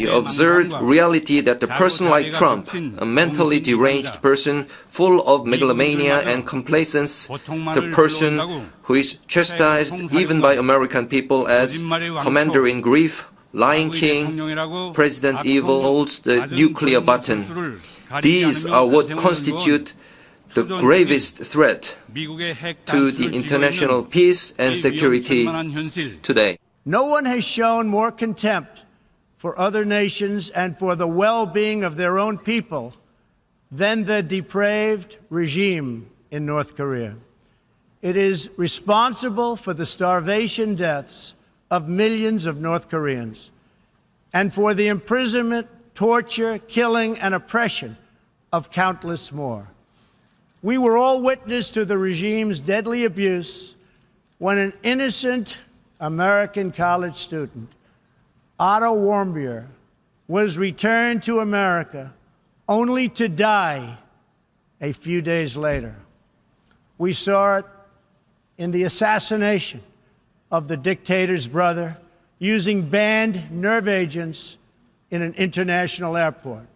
the absurd reality that a person like Trump, a mentally deranged person full of megalomania and complacence, the person who is chastised even by American people as Commander-in-Chief, Lion King, President Evil, holds the nuclear button. These are what constitute the gravest threat to the international peace and security today. No one has shown more contempt for other nations and for the well-being of their own people than the depraved regime in North Korea. It is responsible for the starvation deaths of millions of North Koreans and for the imprisonment, torture, killing, and oppression of countless more. We were all witness to the regime's deadly abuse when an innocent American college student, Otto Warmbier, was returned to America only to die a few days later. We saw it in the assassination of the dictator's brother using banned nerve agents in an international airport.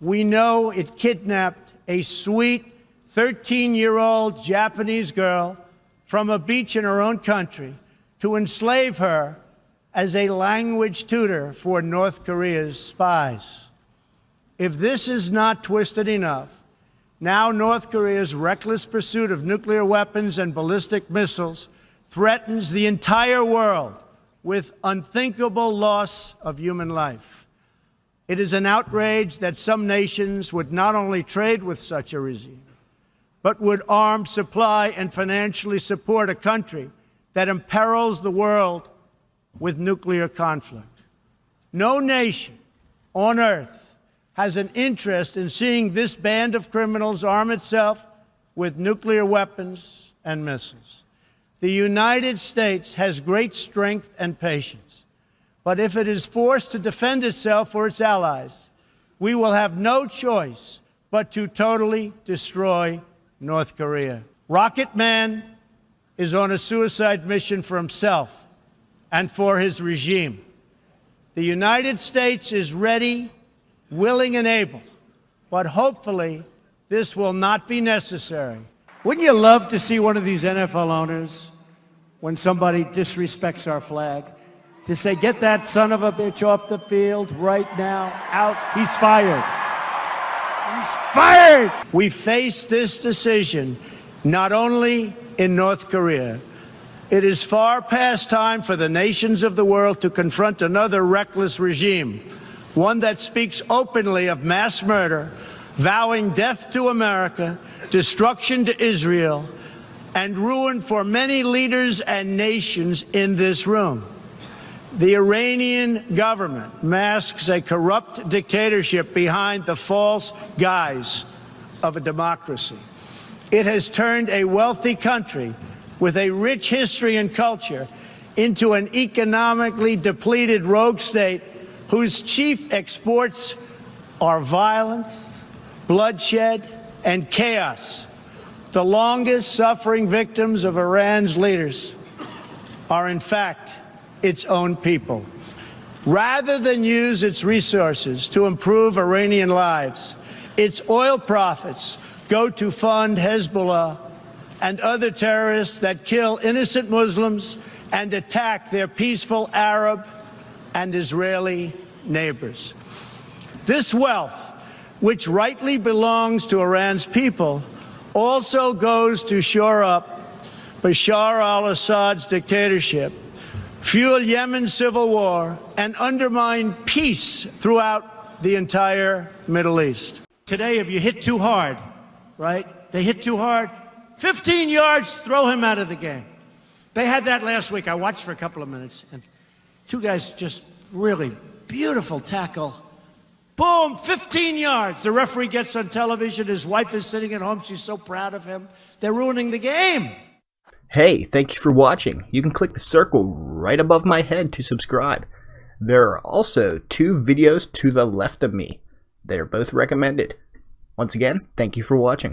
We know it kidnapped a sweet 13-year-old Japanese girl from a beach in her own country to enslave her as a language tutor for North Korea's spies. If this is not twisted enough, now North Korea's reckless pursuit of nuclear weapons and ballistic missiles threatens the entire world with unthinkable loss of human life. It is an outrage that some nations would not only trade with such a regime, but would arm, supply, and financially support a country that imperils the world with nuclear conflict. No nation on earth has an interest in seeing this band of criminals arm itself with nuclear weapons and missiles. The United States has great strength and patience. But if it is forced to defend itself or its allies, we will have no choice but to totally destroy North Korea. Rocket Man is on a suicide mission for himself and for his regime. The United States is ready, willing, and able, but hopefully this will not be necessary. Wouldn't you love to see one of these NFL owners, when somebody disrespects our flag, to say, get that son of a bitch off the field right now, out, he's fired. He's fired! We face this decision not only in North Korea. It is far past time for the nations of the world to confront another reckless regime, one that speaks openly of mass murder, vowing death to America, destruction to Israel, and ruin for many leaders and nations in this room. The Iranian government masks a corrupt dictatorship behind the false guise of a democracy. It has turned a wealthy country with a rich history and culture into an economically depleted rogue state whose chief exports are violence, bloodshed, and chaos. The longest suffering victims of Iran's leaders are, in fact, its own people. Rather than use its resources to improve Iranian lives, its oil profits go to fund Hezbollah and other terrorists that kill innocent Muslims and attack their peaceful Arab and Israeli neighbors. This wealth, which rightly belongs to Iran's people, also goes to shore up Bashar al-Assad's dictatorship, fuel Yemen's civil war, and undermine peace throughout the entire Middle East. Today, if you hit too hard, right? They hit too hard, 15 yards, throw him out of the game. They had that last week. I watched for a couple of minutes, and two guys just really beautiful tackle. Boom, 15 yards. The referee gets on television. His wife is sitting at home. She's so proud of him. They're ruining the game. Hey, thank you for watching. You can click the circle right above my head to subscribe. There are also 2 videos to the left of me. They are both recommended. Once again, thank you for watching.